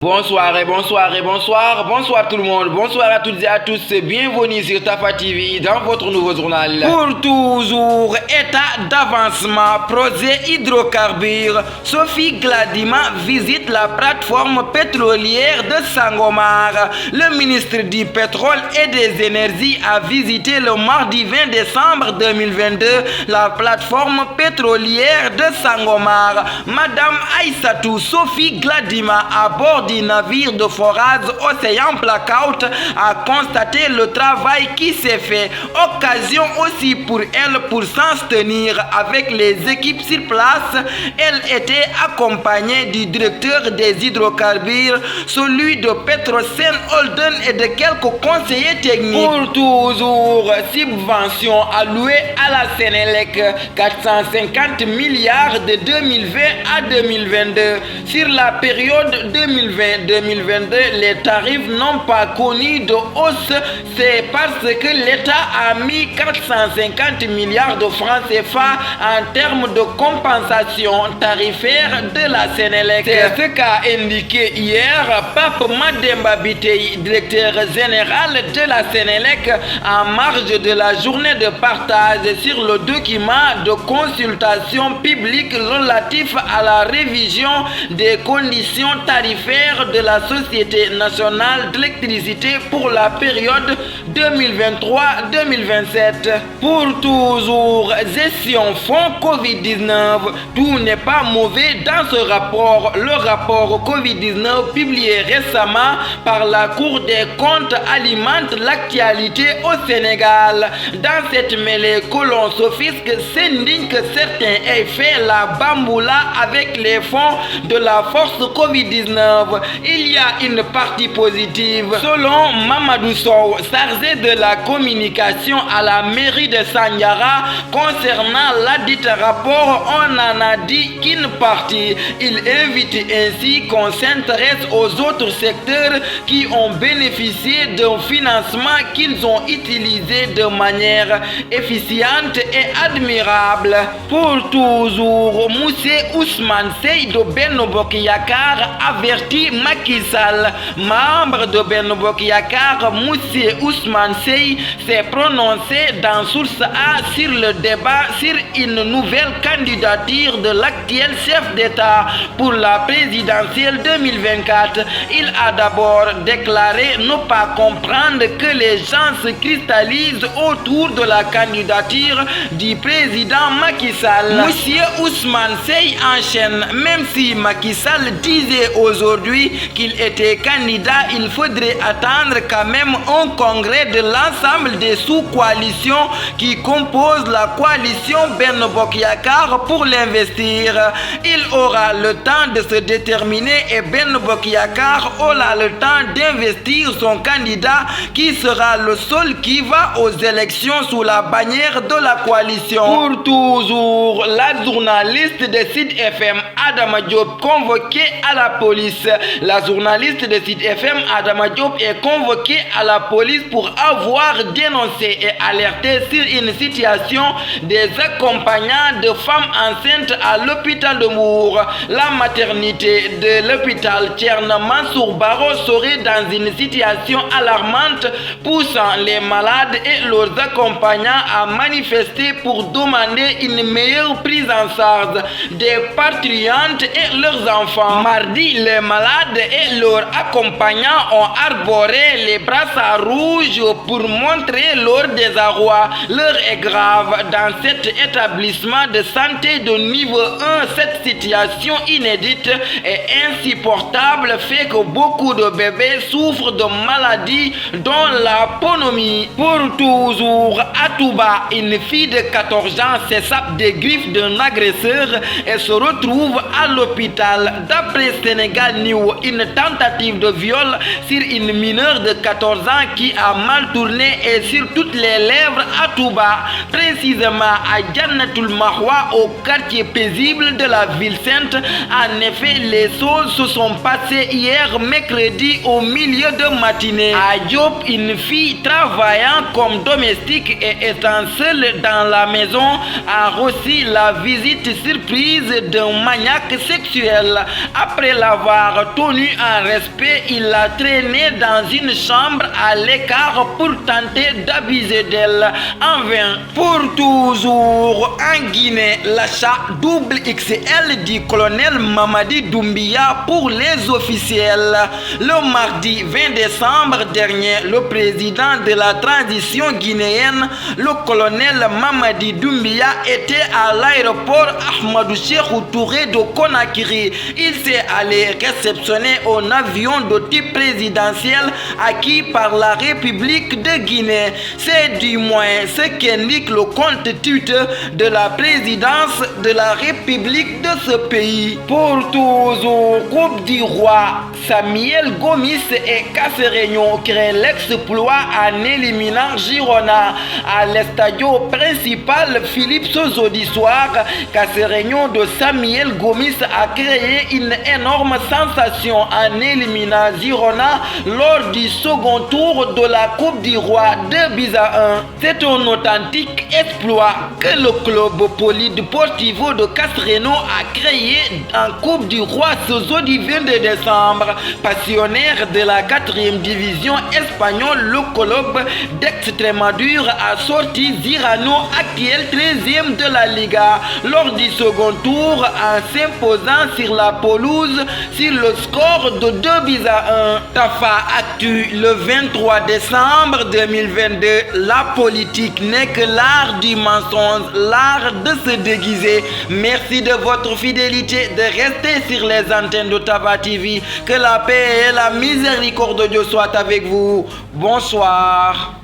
Bonsoir tout le monde, bonsoir à toutes et à tous, bienvenue sur Tafa TV dans votre nouveau journal. Pour toujours, état d'avancement, projet hydrocarbures, Sophie Gladima visite la plateforme pétrolière de Sangomar. Le ministre du pétrole et des énergies a visité le mardi 20 décembre 2022 la plateforme pétrolière de Sangomar. Madame Aïssatou Sophie Gladima à bord du navire de forage Océan Blackout a constaté le travail qui s'est fait. Occasion aussi pour elle pour s'en tenir avec les équipes sur place. Elle était accompagnée du directeur des hydrocarbures, celui de Petrosen Holden et de quelques conseillers techniques. Pour toujours, subvention allouée à la Sénélec, 450 milliards de 2020 à 2022. Sur la période 2020-2022, les tarifs n'ont pas connu de hausse. C'est parce que l'État a mis 450 milliards de francs CFA en termes de compensation tarifaire de la Sénélec. C'est ce qu'a indiqué hier Pape Mademba Biteye, directeur général de la Sénélec, en marge de la journée de partage sur le document de consultation publique relatif à la révision des conditions tarifaires de la Société nationale d'électricité pour la période 2023-2027. Pour toujours, gestion fonds Covid-19, tout n'est pas mauvais dans ce rapport. Le rapport Covid-19 publié récemment par la Cour des comptes alimente l'actualité au Sénégal. Dans cette mêlée que l'on s'offusque, s'indigne que certains aient fait la bamboula avec les fonds de la force Covid-19. Il y a une partie positive. Selon Mamadou Sow, chargé de la communication à la mairie de Sandiara, concernant ladit rapport, on en a dit qu'une partie. Il invite ainsi qu'on s'intéresse aux autres secteurs qui ont bénéficié d'un financement qu'ils ont utilisé de manière efficiente et admirable. Pour toujours, Moussé Ousmane Sey de Benno Bokk Yakaar avertit Macky Sall. Membre de Benno Bokk Yakaar, Moussé Ousmane Sey s'est prononcé dans Source A sur le débat sur une nouvelle candidature de l'actuel chef d'État pour la présidentielle 2024. Il a d'abord déclaré ne pas comprendre que les gens se cristallisent autour de la candidature du président Macky Sall. Monsieur Ousmane Sey enchaîne. Même si Macky Sall disait aujourd'hui qu'il était candidat, il faudrait attendre quand même un congrès de l'ensemble des sous-coalitions qui composent la coalition Benno Bokk Yakaar pour l'investir. Il aura le temps de se déterminer et Benno Bokk Yakaar aura le temps d'investir son candidat qui sera le seul qui va aux élections sous la bannière de la coalition. Pour toujours, la journaliste de Sud FM Adama Diop convoquée à la police. La journaliste de Sud FM Adama Diop est convoquée à la police pour avoir dénoncé et alerté sur une situation des accompagnants de femmes enceintes à l'hôpital de Mour. La maternité de l'hôpital Thierno Mansour Baro serait dans une situation alarmante, poussant les malades et leurs accompagnants à manifester pour demander une meilleure prise en charge des parturientes et leurs enfants. Mardi, les malades et leurs accompagnants ont arboré les brassards rouges pour montrer leur désarroi. L'heure est grave dans cet établissement de santé de niveau 1. Cette situation inédite et insupportable fait que beaucoup de bébés souffrent de maladies dont la ponomie. Pour toujours, à Touba, une fille de 14 ans s'échappe des griffes d'un agresseur et se retrouve à l'hôpital. D'après Sénégal News, une tentative de viol sur une mineure de 14 ans qui a mal tourné est sur toutes les lèvres à Touba, précisément à Jannatul Mahwa, au quartier paisible de la ville sainte. En effet, les choses se sont passées hier mercredi au milieu de matinée. À Diop, une fille travaillant comme domestique et étant seule dans la maison a reçu la visite surprise d'un maniaque sexuel. Après l'avoir tenu en respect, il l'a traînée dans une chambre à l'écart pour tenter d'abuser d'elle en vain. Pour toujours en Guinée, l'achat double XL du colonel Mamadi Doumbia pour les officiels. Le mardi 20 décembre dernier, le président de la transition guinéenne, le colonel Mamadi Doumbia, était à l'aéroport Ahmadou Sékou Touré de Conakry. Il s'est allé réceptionner un avion de type présidentiel acquis par la République de Guinée. C'est du moins ce qu'indique le compte Twitter de la présidence de la République de ce pays. Pour toujours, groupe du roi, Samuel Gomis et Cacereño créent l'exploit en éliminant Girona à l'estadio principal Philippe Sozodi soir. Cacereño de Samuel Gomis a créé une énorme sensation en éliminant Girona lors du second tour de la Coupe du Roi 2-1. C'est un authentique exploit que le club Polideportivo de Cacereño a créé en Coupe du Roi ce jeudi 22 décembre. Passionnaire de la 4e division espagnole, le club d'Extremadure a sorti Girano, actuel 13e de la Liga, lors du second tour en s'imposant sur la pelouse sur le score de 2-1. Tafa Actu, le 23 décembre 2022. La politique n'est que l'art du mensonge, l'art de se déguiser. Merci de votre fidélité, de rester sur les antennes de Tafa TV. Que la paix et la miséricorde de Dieu soient avec vous. Bonsoir.